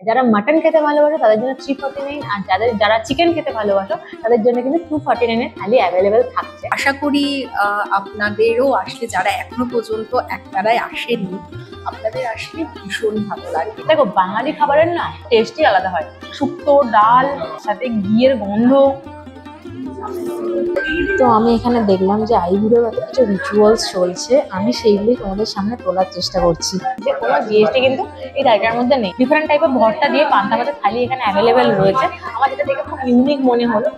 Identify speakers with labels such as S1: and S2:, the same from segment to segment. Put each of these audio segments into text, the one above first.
S1: যারা মাটন খেতে ভালোবাসো তাদের জন্য 349, আর যারা চিকেন খেতে ভালোবাসো তাদের জন্য কিন্তু 249 এর থালি অ্যাভেলেবেল থাকছে।
S2: আশা করি আপনাদেরও আসলে, যারা এখনো পর্যন্ত একতারায় আসেনি, আপনাদের আসলে ভীষণ ভালো লাগবে।
S1: দেখো, বাঙালি খাবারের না টেস্টই আলাদা হয়, শুক্তো ডাল সাথে ঘিয়ের গন্ধ। তো আমি এখানে দেখলাম যে আইবুড়োর মতো কিছু রিচুয়ালস চলছে, আমি সেইগুলি তোমাদের সামনে তোলার চেষ্টা করছি। যে কোনো জিএসটি কিন্তু এই জায়গার মধ্যে নেই। ডিফারেন্ট টাইপের ভর্তা দিয়ে পান্তা ভাতের থালি এখানে অ্যাভেলেবেল রয়েছে। আমার যেটা দেখে খুব ইউনিক মনে হলো।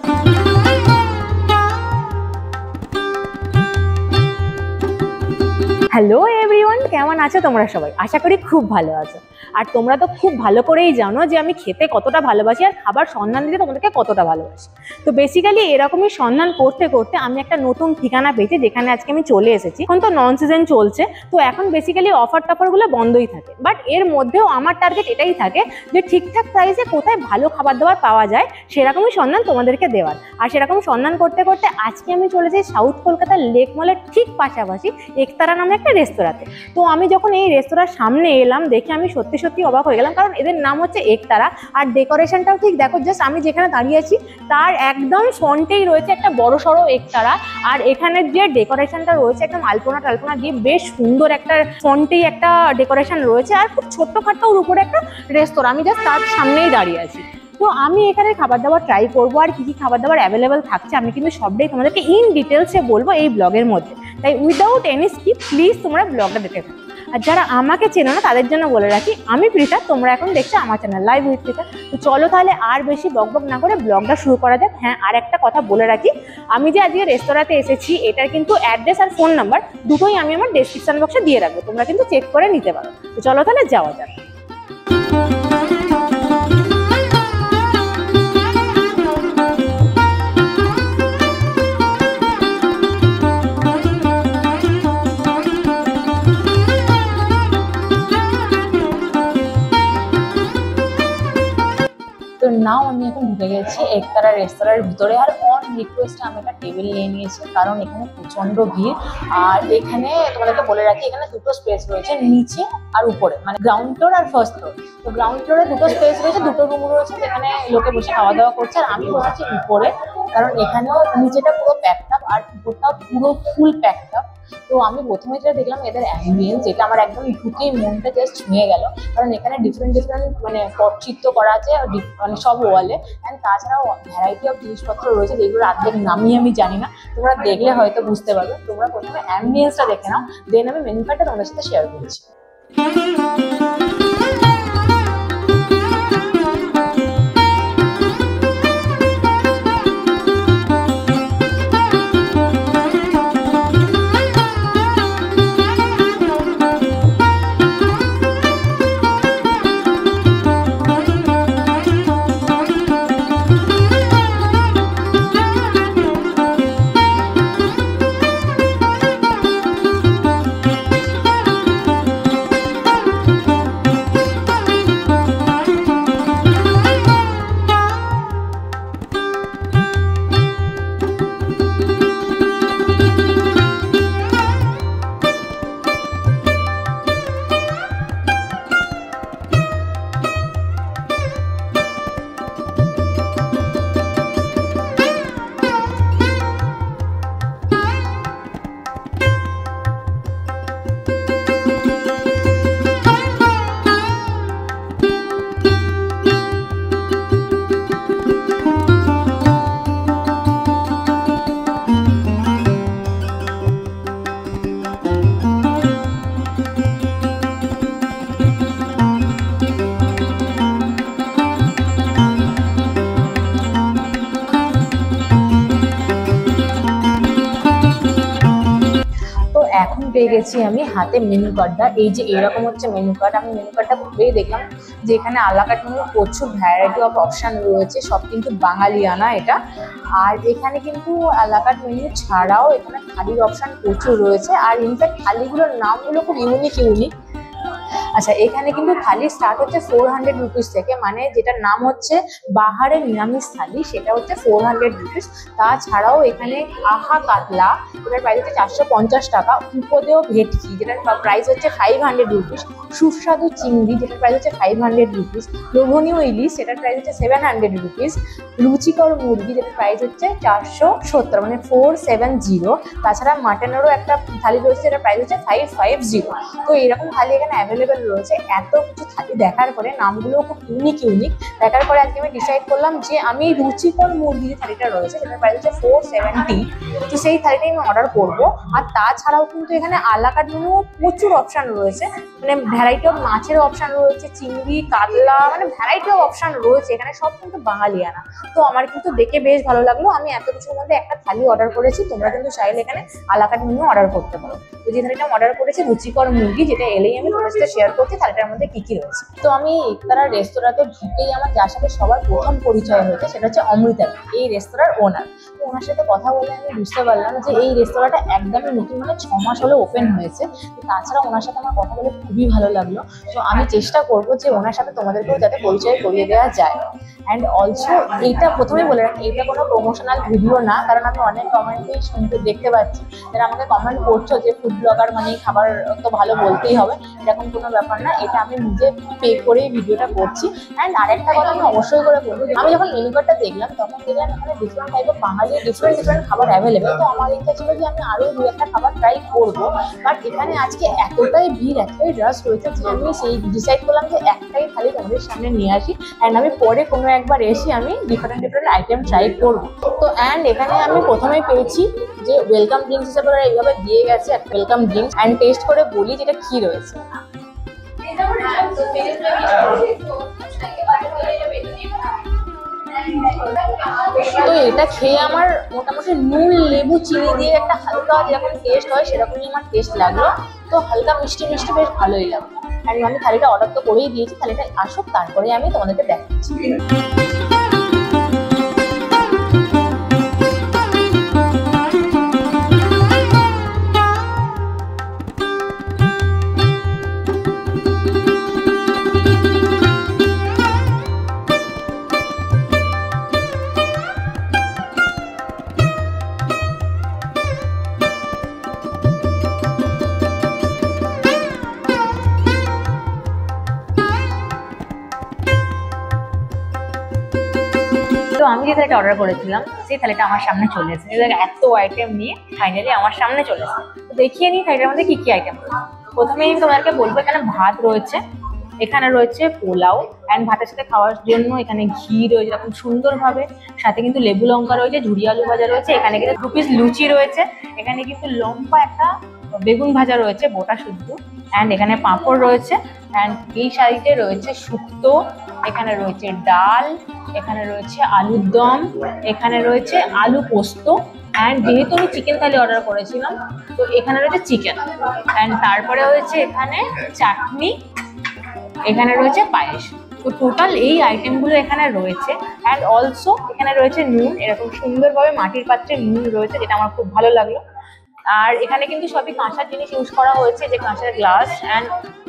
S1: হ্যালো এভরিওয়ান, কেমন আছো তোমরা সবাই? আশা করি খুব ভালো আছো। আর তোমরা তো খুব ভালো করেই জানো যে আমি খেতে কতটা ভালোবাসি আর খাবার সন্ধান দিতে তোমাদেরকে কতটা ভালোবাসি। তো বেসিক্যালি এরকমই সন্ধান করতে করতে আমি একটা নতুন ঠিকানা পেয়েছি, যেখানে আজকে আমি চলে এসেছি। এখন তো নন সিজন চলছে, তো এখন বেসিক্যালি অফার টফারগুলো বন্ধই থাকে, বাট এর মধ্যেও আমার টার্গেট এটাই থাকে যে ঠিকঠাক প্রাইসে কোথায় ভালো খাবার দাবার পাওয়া যায় সেরকমই সন্ধান তোমাদেরকে দেওয়ার। আর সেরকম সন্ধান করতে করতে আজকে আমি চলে যাই সাউথ কলকাতার লেক মলের ঠিক পাশাপাশি একতারা নামে একটা রেস্তোরাঁতে। তো আমি যখন এই রেস্তোরাঁর সামনে এলাম, দেখে আমি সত্যি সত্যি অবাক হয়ে গেলাম, কারণ এদের নাম হচ্ছে একতারা। আর ডেকোরেশনটাও ঠিক দেখো, জাস্ট আমি যেখানে দাঁড়িয়ে আছি তার একদম ফ্রন্টেই রয়েছে একটা বড় সড়ো একতারা। আর এখানের যে ডেকোরেশনটা রয়েছে একদম আলপনা টালপনা দিয়ে বেশ সুন্দর, একটা ফ্রন্টেই একটা ডেকোরেশন রয়েছে। আর খুব ছোট্টখাট্ট ওর উপরে একটা রেস্তোরাঁ, আমি জাস্ট তার সামনেই দাঁড়িয়ে আছি। তো আমি এখানে খাবার দাবার ট্রাই করবো, আর কি কি খাবার দাবার অ্যাভেলেবেল থাকছে আমি কিন্তু সবটাই তোমাদেরকে ইন ডিটেলসে বলবো এই ব্লগের মধ্যে। তাই উইদাউট এনি স্কিপ প্লিজ তোমরা ব্লগটা দেখতে থাকো। আর যারা আমাকে চেনো না তাদের জন্য বলে রাখি, আমি প্রীতা, তোমরা এখন দেখছো আমার চ্যানেল লাইভ উইথ প্রীতা। তো চলো তাহলে আর বেশি বকবক না করে ব্লগটা শুরু করা যাক। হ্যাঁ, আর একটা কথা বলে রাখি, আমি যে আজকে রেস্তোরাঁতে এসেছি এটার কিন্তু অ্যাড্রেস আর ফোন নাম্বার দুটোই আমি আমার ডেসক্রিপশন বক্সে দিয়ে রাখবো, তোমরা কিন্তু চেক করে নিতে পারো। তো চলো তাহলে যাওয়া যাক। তো নাও আমি এখন ঢুকে গেছি একতারা রেস্তোরাঁর ভিতরে। আর অন রিকোয়েস্টে আমি একটা টেবিল নিয়ে নিয়েছি, কারণ এখানে প্রচন্ড ভিড়। আর এখানে তোমাদেরকে বলে রাখি, এখানে দুটো স্পেস রয়েছে, নিচে আর উপরে, মানে গ্রাউন্ড ফ্লোর আর ফার্স্ট ফ্লোর। তো গ্রাউন্ড ফ্লোরে দুটো স্পেস রয়েছে, দুটো রুম রয়েছে যেখানে লোকে বসে খাওয়া দাওয়া করছে। আর আমি বসেছি উপরে, কারণ এখানেও নিচেটা পুরো প্যাকড আপ আর উপরটাও পুরো ফুল প্যাকড আপ। তো আমি প্রথমে যেটা দেখলাম এদের অ্যাম্বিয়েন্স, যেটা আমার একদম ঢুকেই মনটা জাস্ট ছুঁয়ে গেল। কারণ এখানে ডিফারেন্ট মানে পটচিত্র করা আছে মানে সব ওয়ালে। অ্যান্ড তাছাড়াও ভ্যারাইটি অফ জিনিসপত্র রয়েছে যেগুলো আর্ধেক নামই আমি জানি না, তোমরা দেখলে হয়তো বুঝতে পারবে। তোমরা প্রথমে অ্যাম্বিয়েন্সটা দেখে নাও, দেন আমি মেনু কার্ডটা তোমাদের সাথে শেয়ার করছি। এখন পেয়ে গেছি আমি হাতে মেনু কার্ডটা। এই যে এরকম হচ্ছে মেনু কার্ড। আমি মেনু কার্ডটা খুলেই দেখলাম যে এখানে আলাকাট মেনু প্রচুর ভ্যারাইটি অফ অপশান রয়েছে, সব কিন্তু বাঙালিয়ানা এটা। আর এখানে কিন্তু আলাকাট মেনু ছাড়াও এখানে থালির অপশান প্রচুর রয়েছে। আর ইনফ্যাক্ট থালিগুলোর নামগুলো খুব ইউনিক। আচ্ছা, এখানে কিন্তু থালি স্টার্ট হচ্ছে 400 রুপিস থেকে, মানে যেটার নাম হচ্ছে বাহারের নিরামিষ থালি, সেটা হচ্ছে 400 রুপিস। তাছাড়াও এখানে আহা কাতলা, যেটার প্রাইস হচ্ছে 450 টাকা, উপদেয় ভেটকি যেটার প্রাইস হচ্ছে 500 রুপিস, সুস্বাদু চিংড়ি যেটার প্রাইস হচ্ছে 500 রুপিস, লোভনীয় ইলিশ সেটার প্রাইস হচ্ছে 700 রুপিস, রুচিকর মুরগি যেটার প্রাইস হচ্ছে 470 মানে 470। তাছাড়া মাটনেরও একটা থালি রয়েছে যেটার প্রাইস হচ্ছে 550। তো এরকম থালি এখানে অ্যাভেলেবেল রয়েছে। এত কিছু থালি দেখার পরে, নামগুলো খুব ইউনিক দেখার পরে আজকে আমি ডিসাইড করলাম যে আমি রুচিকর মুরগি যে থালিটা রয়েছে সেটার প্রাইস হচ্ছে 470, তো সেই থালিটাই আমি অর্ডার করবো। আর তাছাড়াও কিন্তু এখানে আলাকাট মেনু প্রচুর অপশন রয়েছে, মানে ভ্যারাইটি অফ মাছের অপশন রয়েছে, চিংড়ি কাতলা, মানে ভ্যারাইটি অফ অপশন রয়েছে এখানে, সব কিন্তু বাঙালিয়ানা। তো আমার কিন্তু দেখে বেশ ভালো লাগলো। আমি এত কিছুর মধ্যে একটা থালি অর্ডার করেছি, তোমরা কিন্তু চাইলে এখানে আলাকাট মেনু অর্ডার করতে পারো। তো যে থালিটা অর্ডার করেছি রুচিকর মুরগি, যেটা এলেই আমি তোমার সাথে শেয়ার করছি থালিটার মধ্যে কি কি রয়েছে। তো আমি একতারা রেস্তোরাঁতে ঢুকেই আমার যার সাথে সবার প্রথম পরিচয় হয়েছে সেটা হচ্ছে অমৃতা, এই রেস্তোরাঁর ওনার। তো ওনার সাথে কথা বলে আমি বুঝতে পারলাম যে এই রেস্তোরাঁটা একদমই নতুন, মানে 6 মাস হলে ওপেন হয়েছে। তাছাড়া ওনার সাথে আমার কথা বলে খুবই ভালো লাগলো। তো আমি চেষ্টা করবো যে ওনার সাথে তোমাদেরকেও যাতে পরিচয় করিয়ে দেওয়া যায়। অ্যান্ড অলসো এইটা প্রথমেই বলে রাখি, এটা কোনো প্রমোশনাল ভিডিও না, কারণ আমি অনেক কমেন্টেই শুনতে দেখতে পাচ্ছি যারা আমাকে কমেন্ট করছো যে ফুড ব্লগার মানে খাবার তো ভালো বলতেই হবে, এরকম কোনো ব্যাপার না। এটা আমি নিজে পে করেই ভিডিওটা করছি। অ্যান্ড আরেকটা কথা আমি অবশ্যই করে বলবো, আমি যখন মেনু কার্ডটা দেখলাম তখন দেখলাম এখানে ডিফারেন্ট টাইপ অফ বাঙালি ডিফারেন্ট খাবার অ্যাভেলেবেল। তো আমার ইচ্ছা ছিল যে আমি আরও 2-1টা খাবার ট্রাই করবো, বাট এখানে আজকে এতটাই ভিড়, এতটাই রাশ রয়েছে যে আমি সেই ডিসাইড করলাম যে একটাই খালি তোমাদের সামনে নিয়ে আসি। অ্যান্ড আমি পরে কোনো একবার এসে আমি ডিফারেন্ট আইটেম ট্রাই করবো। তো অ্যান্ড এখানে আমি প্রথমেই পেয়েছি যে ওয়েলকাম ড্রিঙ্কস হিসেবে ওরা এইভাবে দিয়ে গেছে ওয়েলকাম ড্রিঙ্কস। অ্যান্ড টেস্ট করে বলি যেটা কি রয়েছে। তো এটা খেয়ে আমার মোটামুটি নুন লেবু চিনি দিয়ে একটা হালকা যেরকম টেস্ট হয় সেরকমই আমার টেস্ট লাগলো। তো হালকা মিষ্টি মিষ্টি বেশ ভালোই লাগলো। আর আমি থালিটা অর্ডার তো করেই দিয়েছি, থালিটা আসুক তারপরে আমি তোমাদেরকে দেখাচ্ছি। তো আমি যে থালিটা অর্ডার করেছিলাম সেই থালিটা আমার সামনে চলে এসেছে। এত আইটেম নিয়ে ফাইনালি আমার সামনে চলে এসেছে। তো দেখিয়ে নিই থালিটার মধ্যে কি কি আইটেম রয়েছে। প্রথমে আমি তোমাদেরকে বলবো এখানে ভাত রয়েছে, এখানে রয়েছে পোলাও, অ্যান্ড ভাতের সাথে খাওয়ার জন্য এখানে ঘি রয়েছে এরকম সুন্দরভাবে, সাথে কিন্তু লেবু লঙ্কা রয়েছে, ঝুড়ি আলু ভাজা রয়েছে, এখানে কিন্তু 2 পিস লুচি রয়েছে, এখানে কিন্তু লম্বা একটা বেগুন ভাজা রয়েছে গোটা শুদ্ধ, অ্যান্ড এখানে পাঁপড় রয়েছে, অ্যান্ড এই সাইডে রয়েছে শুক্তো, এখানে রয়েছে ডাল, এখানে রয়েছে আলুর দম, এখানে রয়েছে আলু পোস্ত, অ্যান্ড যেহেতু আমি চিকেন থালি অর্ডার করেছিলাম তো এখানে রয়েছে চিকেন, অ্যান্ড তারপরে হয়েছে এখানে চাটনি, এখানে রয়েছে পায়েস। তো টোটাল এই আইটেমগুলো এখানে রয়েছে। অ্যান্ড অলসো এখানে রয়েছে নুন, এরকম সুন্দরভাবে মাটির পাত্রে নুন রয়েছে, যেটা আমার খুব ভালো লাগলো। আর এখানে কিন্তু সবই কাঁসার জিনিস ইউজ করা হয়েছে, যে কাঁসার গ্লাস অ্যান্ড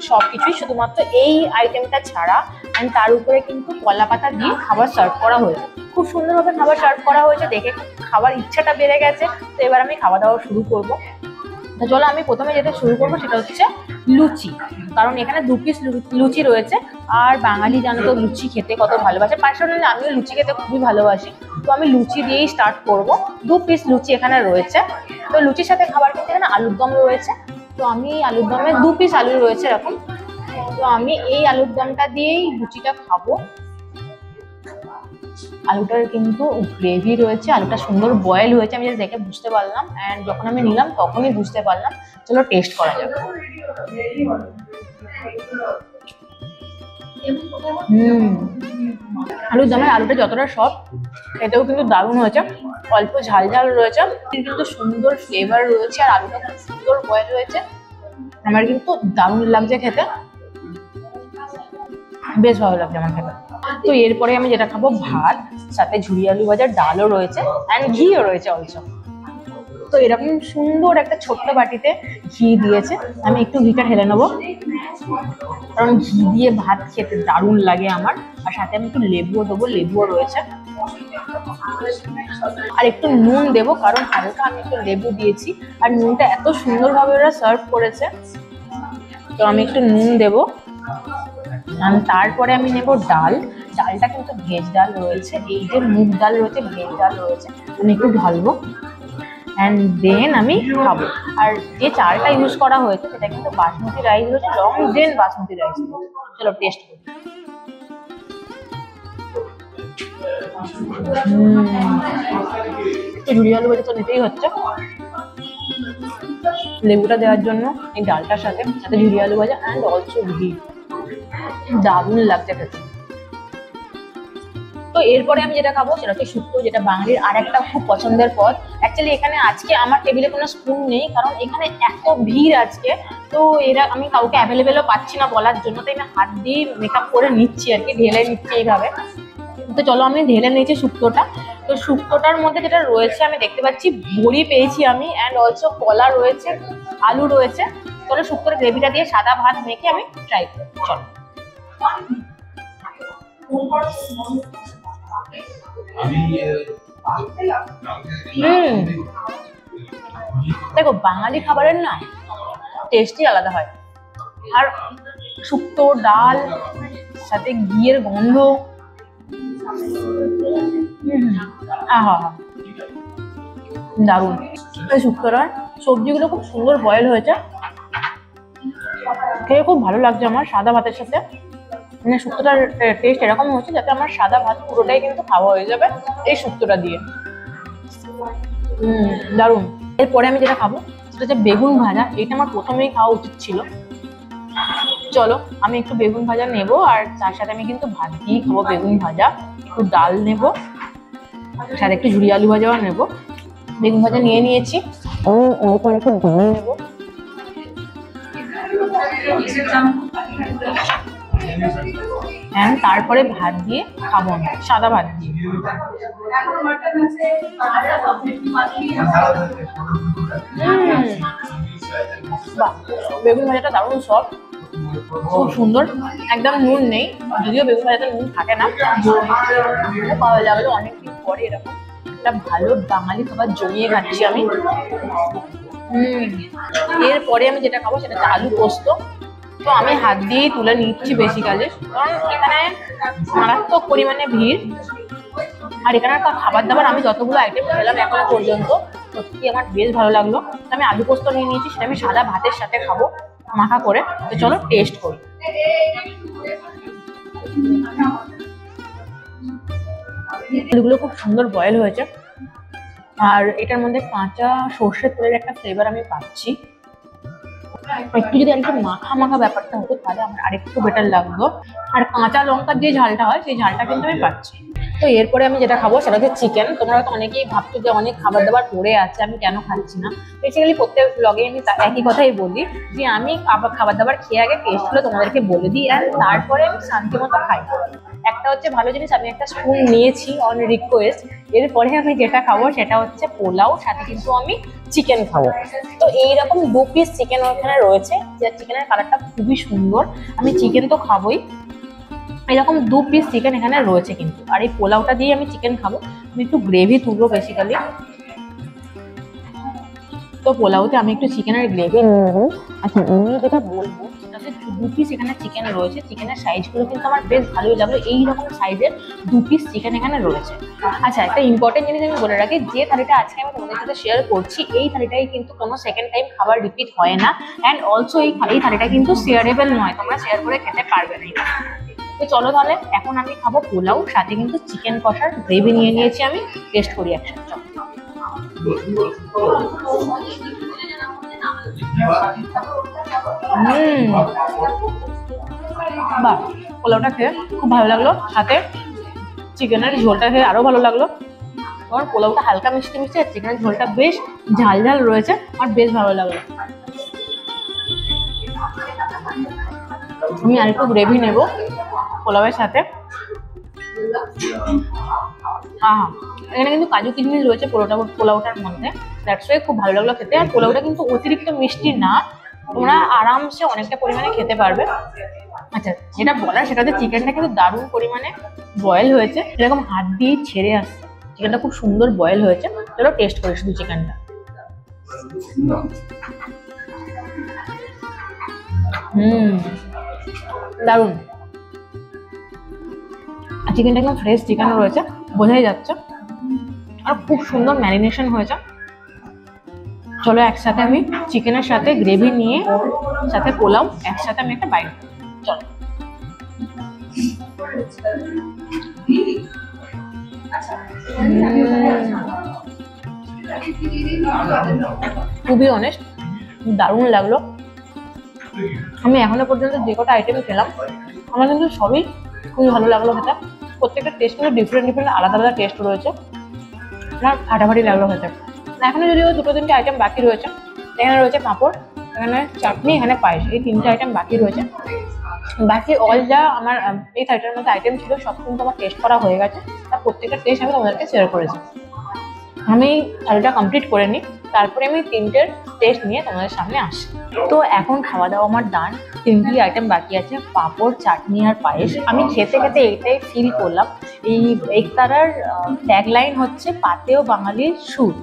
S1: সবকিছুই, শুধুমাত্র এই আইটেমটা ছাড়া। অ্যান্ড তার উপরে কিন্তু কলা পাতা দিয়ে খাবার সার্ভ করা হয়েছে, খুব সুন্দরভাবে খাবার সার্ভ করা হয়েছে, দেখে খাবার ইচ্ছাটা বেড়ে গেছে। তো এবার আমি খাওয়া দাওয়া শুরু করবো। তো চলো আমি প্রথমে যেটা শুরু করবো সেটা হচ্ছে লুচি, কারণ এখানে 2 পিস লুচি রয়েছে। আর বাঙালি জানো তো লুচি খেতে কত ভালোবাসে, পার্সোনালি আমিও লুচি খেতে খুবই ভালোবাসি। তো আমি লুচি দিয়েই স্টার্ট করব। 2 পিস লুচি এখানে রয়েছে। তো লুচির সাথে খাবার কিন্তু এখানে আলুর দম রয়েছে। তো আমি আলুর দমে 2 পিস আলু রয়েছে এরকম। তো আমি এই আলুর দমটা দিয়েই লুচিটা খাবো। আলুটার কিন্তু গ্রেভি রয়েছে, আলুটা সুন্দর বয়েল হয়েছে, আমি দেখে বুঝতে পারলাম। অ্যান্ড যখন আমি নিলাম তখনই বুঝতে পারলাম। চলো টেস্ট করা যাবে। আলুর দমের আলুটা যতটা সফট, খেতেও কিন্তু দারুণ হয়েছে, অল্প ঝাল ঝাল রয়েছে, কিন্তু সুন্দর ফ্লেভার রয়েছে, আর আলুটা খুব সুন্দর বয়েল হয়েছে। আমার কিন্তু দারুণ লাগছে খেতে, বেশ ভালো লাগছে আমার খেতে। তো এরপরে আমি যেটা খাবো ভাত, সাথে ঝুড়ি আলু ভাজার ডালও রয়েছে, অ্যান্ড ঘিও রয়েছে অলসো। তো এরকম সুন্দর একটা ছোট্ট বাটিতে ঘি দিয়েছে, আমি একটু ঘিটা ঢেলে নেবো, কারণ ঘি দিয়ে ভাত খেতে দারুণ লাগে আমার। আর সাথে আমি একটু লেবুও দেবো, লেবুও রয়েছে। আর একটু নুন দেবো, কারণ হালকা আমি একটু লেবু দিয়েছি, আর নুনটা এত সুন্দরভাবে ওরা সার্ভ করেছে, তো আমি একটু নুন দেবো। তারপরে আমি নেব ডাল। ডালটা কিন্তু ভেজ ডাল রয়েছে, এই যে মুগ ডাল রয়েছে, ভেজ ডাল রয়েছে, আমি একটু ঢালবো অ্যান্ড দেন আমি খাবো। আর যে চালটা ইউজ করা হয়েছে সেটা কিন্তু বাসমতি রাইস রয়েছে, লং গ্রেন বাসমতি রাইস রয়েছে। চলো টেস্ট করি। একটু ঝুড়ি আলু ভাজা তো নিতেই হচ্ছে, লেবুটা দেওয়ার জন্য এই ডালটার সাথে সাথে ঝুড়ি আলু ভাজা অ্যান্ড অলসো ঘি, দারুণ লাগছে খেতে। তো এরপরে আমি যেটা খাবো সেটা হচ্ছে শুক্তো, যেটা বাঙালির আর একটা খুব পছন্দের পদ। অ্যাকচুয়ালি এখানে আজকে আমার টেবিলে কোনো স্পুন নেই, কারণ এখানে এত ভিড় আজকে, তো এরা আমি কাউকে অ্যাভেলেবেলও পাচ্ছি না বলার জন্য, তাই আমি হাত দিয়ে মেকআপ করে নিচ্ছি আর কি, ঢেলে নিচ্ছি এইভাবে। তো চলো আমি ঢেলে নিয়েছি শুক্তোটা। তো শুক্তোটার মধ্যে যেটা রয়েছে আমি দেখতে পাচ্ছি বড়ি পেয়েছি আমি, অ্যান্ড অলসো কলা রয়েছে, আলু রয়েছে। চলো শুক্তোর গ্রেভিটা দিয়ে সাদা ভাত মেখে আমি ট্রাই করি। চলো। দেখো বাঙালি খাবারের না টেস্টই আলাদা হয়। আর শুক্তো ডাল সাথে ঘিয়ের গন্ধ, আহা দারুণ। এই শুক্তোটার সবজিগুলো খুব সুন্দর বয়েল হয়েছে, খেয়ে খুব ভালো লাগছে আমার সাদা ভাতের সাথে। মানে শুক্তোটার টেস্ট এরকম হচ্ছে যাতে আমার সাদা ভাত পুরোটাই কিন্তু খাওয়া হয়ে যাবে এই শুক্তোটা দিয়ে। দারুণ। এরপরে আমি যেটা খাবো সেটা হচ্ছে বেগুন ভাজা। এটা আমার প্রথমেই খাওয়া উচিত ছিল। চলো আমি একটু বেগুন ভাজা নেব, আর তার সাথে আমি কিন্তু ভাত দিয়েই খাবো বেগুন ভাজা। একটু ডাল নেব, সাথে একটু ঝুড়ি আলু ভাজাও নেব। বেগুন ভাজা নিয়ে নিয়েছি, একটু ডাল নেবো, তারপরে ভাত দিয়ে খাবো না, সাদা ভাত দিয়ে। বাহ, বেগুন ভাজাটা দারুণ সফট, খুব সুন্দর, একদম নুন নেই, যদিও বেগুন ভাজাতে নুন থাকে না। পাওয়া যাবে অনেকদিন পরে এরকম একটা ভালো বাঙালি খাবার জমিয়ে খাচ্ছি আমি। এরপরে আমি যেটা খাবো সেটা হচ্ছে আলু পোস্ত। তো আমি হাত দিয়েই তুলে নিচ্ছি বেসিক্যালি, কারণ এখানে মারাত্মক পরিমাণে ভিড়। আর এখানকার খাবার দাবার আমি যতগুলো আইটেম খেলাম এখনো পর্যন্ত, সত্যি আমার বেশ ভালো লাগলো। আমি আলু পোস্ত নিয়ে নিয়েছি, সেটা আমি সাদা ভাতের সাথে খাবো মাখা করে। তো চলো টেস্ট করি। আলুগুলো খুব সুন্দর বয়েল হয়েছে, আর এটার মধ্যে কাঁচা সর্ষের তেলের একটা ফ্লেভার আমি পাচ্ছি। একটু যদি একটু মাখা মাখা ব্যাপারটা হতো তাহলে আমার আরেকটু বেটার লাগতো। আর কাঁচা লঙ্কার যে ঝালটা হয় সেই ঝালটা কিন্তু আমি পাচ্ছি। তো এরপরে আমি যেটা খাবো সেটা হচ্ছে চিকেন। তোমরা হয়তো অনেকেই ভাবছো যে অনেক খাবার দাবার পড়ে আছে, আমি কেন খাচ্ছি না। বেসিক্যালি প্রত্যেক ব্লগে আমি একই কথাই বলি যে আমি খাবার দাবার খেয়ে আগে টেস্টগুলো তোমাদেরকে বলে দিই, আর তারপরে আমি শান্তি মতো খাই। একটা হচ্ছে ভালো জিনিস, আমি একটা স্পুন নিয়েছি অন রিকোয়েস্ট। এরপরে আমি যেটা খাবো সেটা হচ্ছে পোলাও, সাথে কিন্তু আমি চিকেন খাবো। তো এইরকম 2 পিস চিকেন ওখানে রয়েছে, যে চিকেনের কালারটা খুবই সুন্দর। আমি চিকেন তো খাবোই, এরকম 2 পিস চিকেন এখানে রয়েছে কিন্তু। আর এই পোলাওটা দিয়ে আমি চিকেন খাবো। আমি একটু গ্রেভি তুলবো বেসিক্যালি, তো পোলাওতে আমি একটু চিকেনের গ্রেভি নেবো। আচ্ছা আমি যেটা বলবো সেটা হচ্ছে 2 পিস এখানে চিকেন রয়েছে। চিকেনের সাইজগুলো কিন্তু আমার বেশ ভালোই লাগলো, এইরকম সাইজের 2 পিস চিকেন এখানে রয়েছে। আচ্ছা একটা ইম্পর্টেন্ট জিনিস আমি বলে রাখি, যে থালিটা আজকে আমি তোমাদের সাথে শেয়ার করছি এই থালিটাই কিন্তু কোনো সেকেন্ড টাইম খাবার রিপিট হয় না, অ্যান্ড অলসো এই থালিটা কিন্তু শেয়ারেবল নয়, তোমরা শেয়ার করে খেতে পারবে না। তো চলো তাহলে এখন আমি খাবো পোলাও, সাথে কিন্তু চিকেন কষার গ্রেভি নিয়ে নিয়েছি আমি, টেস্ট করি একসাথে। চলো। বাহ, পোলাওটা খেয়ে খুব ভালো লাগলো, সাথে চিকেনের ঝোলটা খেয়ে আরো ভালো লাগলো। কারণ পোলাওটা হালকা মিষ্টি মিষ্টি, আর চিকেনের ঝোলটা বেশ ঝাল ঝাল রয়েছে, আর বেশ ভালো লাগলো। আমি আরেকটু গ্রেভি নেব পোলাওয়ের সাথে। হ্যাঁ, এখানে কিন্তু কাজু কিশমিশ রয়েছে পোলাওটার মধ্যে, দ্যাটস ওয়াই খুব ভালো লাগলো খেতে। আর পোলাওটা কিন্তু অতিরিক্ত মিষ্টি না, তোমরা আরামসে অনেকটা পরিমাণে খেতে পারবে। আচ্ছা, যেটা বলার সেটা হচ্ছে চিকেনটা কিন্তু দারুণ পরিমাণে বয়েল হয়েছে, এরকম হাত দিয়ে ছেড়ে আসছে, চিকেনটা খুব সুন্দর বয়েল হয়েছে। চলো টেস্ট করি শুধু চিকেনটা। দারুণ। চিকেনটা একদম ফ্রেশ চিকেন রয়েছে, বোঝাই যাচ্ছে, আর খুব সুন্দর ম্যারিনেশন হয়েছে। চলো একসাথে আমি চিকেনের সাথে গ্রেভি নিয়ে সাথে পোলাও একসাথে আমি একটা বাইট। চলো। খুবই অনেস্ট, দারুণ লাগলো। আমি এখনো পর্যন্ত যে কটা আইটেম খেলাম আমার কিন্তু সবই খুবই ভালো লাগলো খেতে। প্রত্যেকটা টেস্ট কিন্তু ডিফারেন্ট আলাদা আলাদা টেস্ট রয়েছে, আমার ফাটাফাটি লাগলো খেতে। এখনো যদিও 2-3টে আইটেম বাকি রয়েছে। এখানে রয়েছে পাঁপড়, এখানে চাটনি, এখানে পায়েস, এই 3টে আইটেম বাকি রয়েছে। বাকি অল যা আমার এই থালিটার মধ্যে আইটেম ছিল সব কিন্তু আমার টেস্ট করা হয়ে গেছে, তার প্রত্যেকটা টেস্ট আমি তোমাদেরকে শেয়ার করেছি। আমি থালিটা কমপ্লিট করে নিই, তারপরে আমি 3টের টেস্ট নিয়ে তোমাদের সামনে আসি। তো এখন খাওয়া দাওয়া আমার ডান, 3টি আইটেম বাকি আছে, পাঁপড়, চাটনি আর পায়েস। আমি খেতে খেতে এটাই ফিল করলাম, এই একতারার ট্যাগলাইন হচ্ছে পাতেও বাঙালির সুর।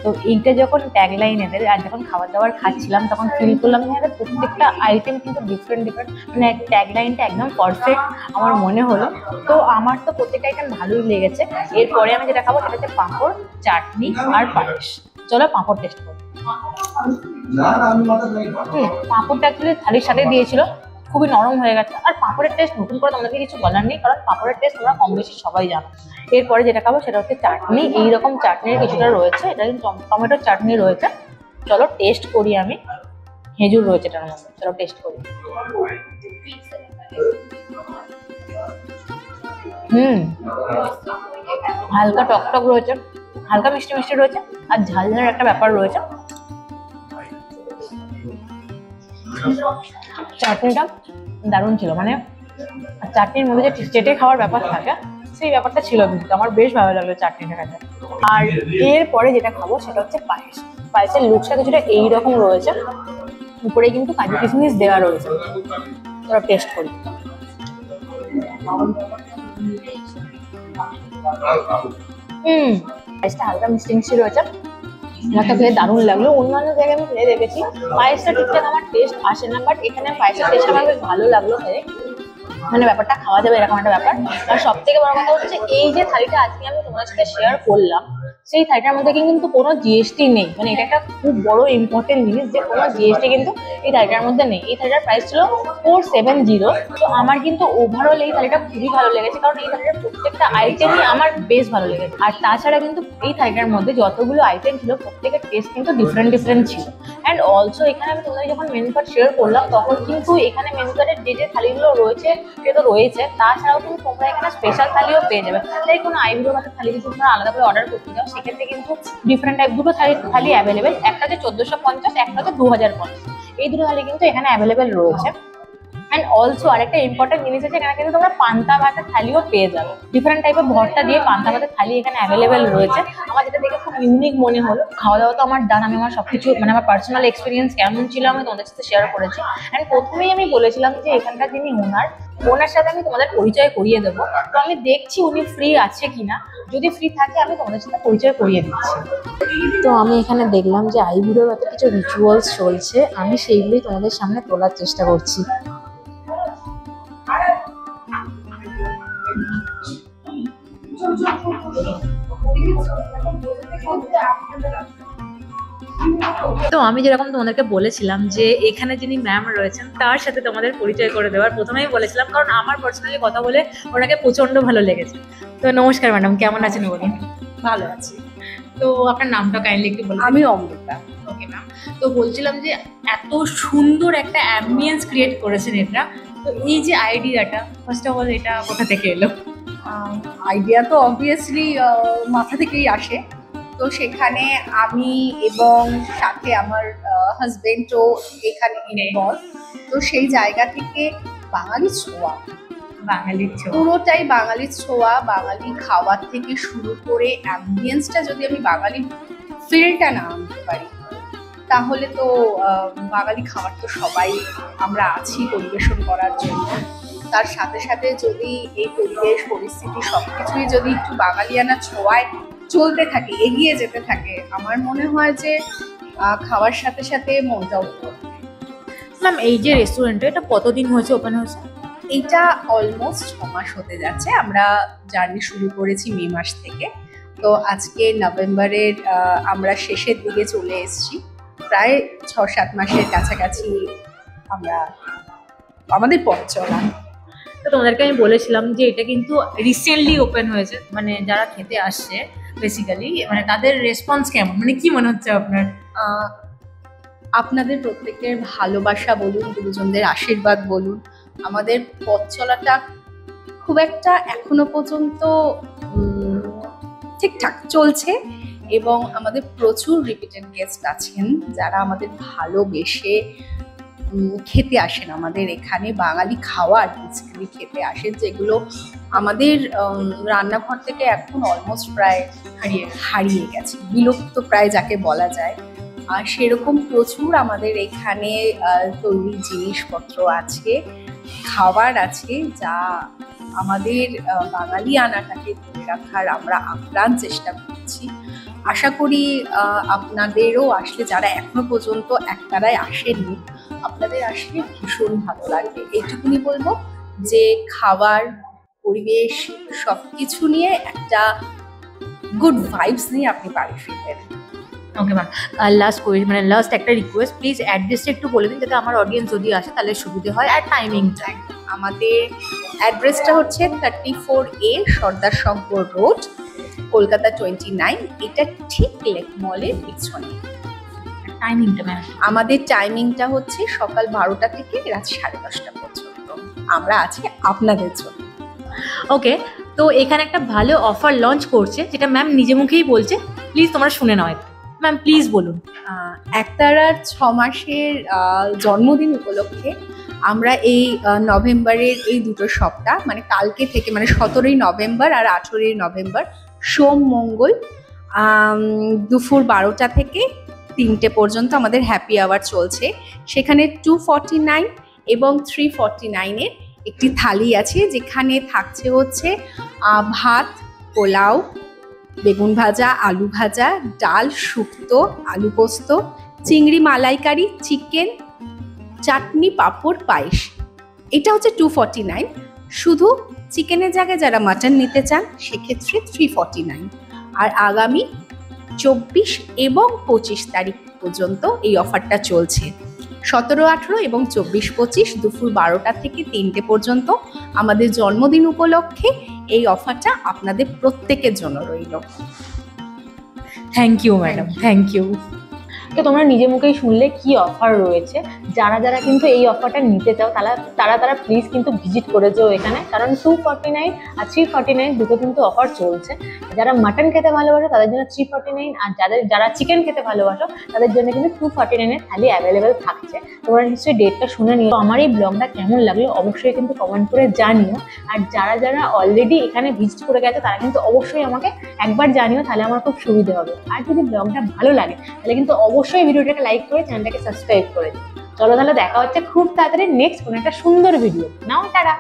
S1: তো এইটা যখন ট্যাগলাইন এদের, আর যখন খাবার দাবার খাচ্ছিলাম তখন ফিল করলাম যে এদের প্রত্যেকটা আইটেম কিন্তু ডিফারেন্ট, মানে ট্যাগলাইনটা একদম পারফেক্ট আমার মনে হলো। তো আমার তো প্রত্যেকটা আইটেম ভালোই লেগেছে। এরপরে আমি যেটা খাবো সেটা হচ্ছে পাঁপড়, চাটনি আর পায়েস। চলো পাঁপড় টেস্ট করি। পাঁপড়টা অ্যাকচুয়ালি থালির সাথে দিয়েছিল, খুবই নরম হয়ে গেছে। আর পাঁপড়ের টেস্ট নতুন করে তোমাদেরকে কিছু বলার নেই, কারণ পাঁপড়ের টেস্ট তোমরা কম বেশি সবাই জানো। এরপরে যেটা খাবো সেটা হচ্ছে চাটনি। এইরকম চাটনির কিছুটা রয়েছে, এটা কিন্তু টমেটোর চাটনি রয়েছে। চলো টেস্ট করি আমি। খেজুর রয়েছে এটার মধ্যে, চলো টেস্ট করি। হালকা টকটক রয়েছে, হালকা মিষ্টি মিষ্টি রয়েছে, আর ঝাল ঝালের একটা ব্যাপার রয়েছে। চাটনিটা দারুণ ছিল, মানে চাটনির মধ্যে যে চেটে খাওয়ার ব্যাপার থাকে সেই ব্যাপারটা ছিল, কিন্তু আমার বেশ ভালো লাগলো চাটনিটা খেতে। আর এরপরে যেটা খাবো সেটা হচ্ছে পায়েস। পায়েসের লুকসটা কিছুটা এইরকম রয়েছে, উপরে কিন্তু কাজু কিশমিশ দেওয়া রয়েছে। তোরা টেস্ট করি। পায়েসটা হালকা মিষ্টি মিষ্টি রয়েছে, আমারটা খেয়ে দারুণ লাগলো। অন্যান্য জায়গায় আমি খেয়ে দেখেছি পায়েসটা ঠিকঠাক আমার টেস্ট আসে না, বাট এখানে পায়েসের টেস্ট আমার বেশ ভালো লাগলো খেয়ে, মানে ব্যাপারটা খাওয়া যাবে এরকম একটা ব্যাপার। আর সব থেকে বড় কথা হচ্ছে এই যে থালিটা আজকে আমি তোমার সাথে শেয়ার করলাম, সেই থালিটার মধ্যে কিন্তু কোনো জিএসটি নেই। মানে এটা একটা খুব বড় ইম্পর্টেন্ট জিনিস যে কোনো জিএসটি কিন্তু এই থালিটার মধ্যে নেই। এই থালিটার প্রাইস ছিল 470। তো আমার কিন্তু ওভারঅল এই থালিটা খুবই ভালো লেগেছে, কারণ এই থালিটার প্রত্যেকটা আইটেমই আমার বেশ ভালো লেগেছে। আর তাছাড়া কিন্তু এই থালিটার মধ্যে যতগুলো আইটেম ছিল প্রত্যেকের টেস্ট কিন্তু ডিফারেন্ট ছিল। অ্যান্ড অলসো এখানে আমি তোমাদের যখন মেনু কার্ড শেয়ার করলাম তখন কিন্তু এখানে মেনু কার্ডের যে থালিগুলো রয়েছে সে তো রয়েছে, তাছাড়াও কিন্তু তোমরা এখানে স্পেশাল থালিও পেয়ে যাবে। তাই কোনো আইবুড়ো ভাতের থালি যদি তোমরা আলাদা করে অর্ডার করতে যাও সেক্ষেত্রে কিন্তু ডিফারেন্ট টাইপ দুটো থালি অ্যাভেলেবেল, একটা হচ্ছে 1450, একটা হচ্ছে 2050। এই দুটো থালি কিন্তু এখানে অ্যাভেলেবেল রয়েছে। অ্যান্ড অলসো আরেকটা ইম্পর্টেন্ট জিনিস আছে, এখানে কিন্তু তোমরা পান্তা ভাতের থালিও পেয়ে যাবে। ডিফারেন্ট টাইপের ভর্তা দিয়ে পান্তা ভাতের থালি এখানে অ্যাভেলেবেল রয়েছে। আমার যেটা দেখে খুব ইউনিক মনে হলো। খাওয়া দাওয়া তো আমার ডান, আমি আমার সবকিছু মানে আমার পার্সোনাল এক্সপিরিয়েন্স কেমন ছিল আমি তোমাদের সাথে শেয়ার করেছি। অ্যান্ড প্রথমেই আমি বলেছিলাম যে এখানকার যিনি ওনার সাথে আমি তোমাদের পরিচয় করিয়ে দেবো। তো আমি দেখছি উনি ফ্রি আছে কিনা, যদি ফ্রি থাকে আমি তোমাদের সাথে পরিচয় করিয়ে দিচ্ছি। তো আমি এখানে দেখলাম যে আইবুড়ো ভাতের কিছু রিচুয়ালস চলছে, আমি সেইগুলোই তোমাদের সামনে তোলার চেষ্টা করছি। তো আমি যেরকম তোমাদেরকে বলেছিলাম যে এখানে যিনি ম্যাম রয়েছেন তার সাথে তোমাদের পরিচয় করে দেওয়ার প্রথমেই বলেছিলাম, কারণ আমার পার্সোনালি কথা বলে ওনাকে প্রচন্ড ভালো লেগেছে। তো নমস্কার ম্যাডাম, কেমন আছেন বলুন?
S2: ভালো আছি।
S1: তো আপনার নামটা কাইন্ডলি একটু বলুন।
S2: আমি অমৃতা।
S1: ওকে ম্যাম, তো বলছিলাম যে এত সুন্দর একটা অ্যাম্বিয়েন্স ক্রিয়েট করেছেন এটা, তো এই যে আইডিয়াটা ফার্স্ট অফ অল এটা কোথা থেকে এলো?
S2: আইডিয়া তো অবভিয়াসলি মাথা থেকেই আসে। তো সেখানে আমি এবং সাথে আমার হাজবেন্ডও এখানে ইনভলভ। তো সেই জায়গা থেকে বাঙালি ছোঁয়া,
S1: বাঙালির ছোঁয়া।
S2: পুরোটাই বাঙালির ছোঁয়া, বাঙালি খাওয়ার থেকে শুরু করে অ্যাম্বিয়েন্সটা যদি আমি বাঙালি ফিলটা না আনতে পারি তাহলে তো বাঙালি খাবার তো সবাই আমরা আছি পরিবেশন করার জন্য। তার সাথে সাথে যদি এই পরিবেশ পরিস্থিতি সবকিছুই যদি একটু বাঙালিয়ানা ছোঁয়ায় চলতে থাকে, এগিয়ে যেতে থাকে, আমার মনে হয় যে খাওয়ার সাথে সাথে মনটাও ভরবে।
S1: ম্যাম এই যে রেস্টুরেন্টটা এটা কতদিন হয়েছে ওপেন হয়েছে?
S2: এইটা অলমোস্ট 6 মাস হতে যাচ্ছে। আমরা জার্নি শুরু করেছি মে মাস থেকে, তো আজকে নভেম্বরের আমরা শেষের দিকে চলে এসেছি। প্রায় 6-7 মাসের কাছাকাছি আমরা আমাদের পথ চলা।
S1: তো তোমাদেরকে আমি বলেছিলাম যে এটা কিন্তু রিসেন্টলি ওপেন হয়েছে, মানে যারা খেতে আসছে বেসিক্যালি মানে তাদের রেসপন্স কেমন, মানে কি মনে হচ্ছে আপনার?
S2: আপনাদের প্রত্যেকের ভালোবাসা বলুন, গুরুজনদের আশীর্বাদ বলুন, আমাদের পথ চলাটা খুব একটা এখনো পর্যন্ত ঠিকঠাক চলছে এবং আমাদের প্রচুর রিপিটেড গেস্ট আছেন যারা আমাদের ভালোবেসে খেতে আসেন আমাদের এখানে। বাঙালি খাবার বেসিক্যালি খেতে আসেন, যেগুলো আমাদের রান্নাঘর থেকে এখন অলমোস্ট প্রায় হারিয়ে গেছে, বিলুপ্ত প্রায় যাকে বলা যায়। আর সেরকম প্রচুর আমাদের এখানে তৈরি জিনিসপত্র আছে, খাবার আছে, যা আমাদের বাঙালি আনাটাকে ধরে রাখার আমরা আপ্রাণ চেষ্টা করছি। আশা করি আপনাদেরও আসলে, যারা এখনো পর্যন্ত একতারায় আসেননি, আপনাদের আসলে ভীষণ ভালো লাগবে। এইটুকুনি বলবো যে খাবার, পরিবেশ সবকিছু নিয়ে একটা গুড ভাইবস নিয়ে আপনি বাড়ি ফিরবেন।
S1: ওকে ম্যাম, লাস্ট একটা রিকোয়েস্ট, প্লিজ অ্যাড্রেসটা একটু বলে দিন যাতে আমার অডিয়েন্স যদি আসে তাহলে সুবিধে হয়, আর টাইমিংটা।
S2: আমাদের অ্যাড্রেসটা হচ্ছে 34A সর্দার শঙ্কর রোড, কলকাতা 29। এটা ঠিক লেক মলের পিছনে।
S1: টাইমিংটা ম্যাম?
S2: আমাদের টাইমিংটা হচ্ছে সকাল 12টা থেকে রাত 10:30 পর্যন্ত। আমরা আছি আপনাদের জন্য।
S1: ওকে, তো এখানে একটা ভালো অফার লঞ্চ করছে যেটা ম্যাম নিজে মুখেই বলছে, প্লিজ তোমরা শুনে নাও। ম্যাম প্লিজ বলুন।
S2: একতারার 6 মাসের জন্মদিন উপলক্ষে আমরা এই নভেম্বরের এই দুটো সপ্তাহ, মানে কালকে থেকে, মানে 17ই নভেম্বর আর 18ই নভেম্বর সোম মঙ্গল দুপুর 12টা থেকে 3টে পর্যন্ত আমাদের হ্যাপি আওয়ার চলছে। সেখানে 249 এবং 349-এর একটি থালি আছে, যেখানে থাকছে হচ্ছে ভাত, পোলাও, বেগুন ভাজা, আলু ভাজা, ডাল, শুক্তো, আলু পোস্ত, চিংড়ি মালাইকারি, চিকেন, চাটনি, পাঁপড়, পায়েস। এটা হচ্ছে 249। শুধু চিকেনের জায়গায় যারা মাটন নিতে চান সেক্ষেত্রে 349। আর আগামী 24 এবং 25 তারিখ পর্যন্ত এই অফারটা চলছে। 17, 18 এবং 24, 25 দুপুর 12টা থেকে 3টে পর্যন্ত আমাদের জন্মদিন উপলক্ষে এই অফারটা আপনাদের প্রত্যেকের জন্য রইল।
S1: Thank you madam, thank you. তো তোমরা নিজে মুখেই শুনলে কি অফার রয়েছে। যারা যারা কিন্তু এই অফারটা নিতে চাও তারা প্লিজ কিন্তু ভিজিট করে যাও এখানে, কারণ 249 আর 349 দুটো কিন্তু অফার চলছে। যারা মাটন খেতে ভালোবাসো তাদের জন্য 349, আর যারা চিকেন খেতে ভালোবাসো তাদের জন্য কিন্তু 249-এর থালি অ্যাভেলেবেল থাকছে। তোমরা নিশ্চয়ই ডেটটা শুনে নিও। আমার এই ব্লগটা কেমন লাগলো অবশ্যই কিন্তু কমেন্ট করে জানিও। আর যারা যারা অলরেডি এখানে ভিজিট করে গেছে তারা কিন্তু অবশ্যই আমাকে একবার জানিও, তাহলে আমার খুব সুবিধা হবে। আর যদি ব্লগটা ভালো লাগে তাহলে কিন্তু অবশ্যই ভিডিওটাকে লাইক করে চ্যানেলটাকে সাবস্ক্রাইব করে দিও। চলো তাহলে দেখা হচ্ছে খুব তাড়াতাড়ি নেক্সট কোনো একটা সুন্দর ভিডিও। নাও টাটা।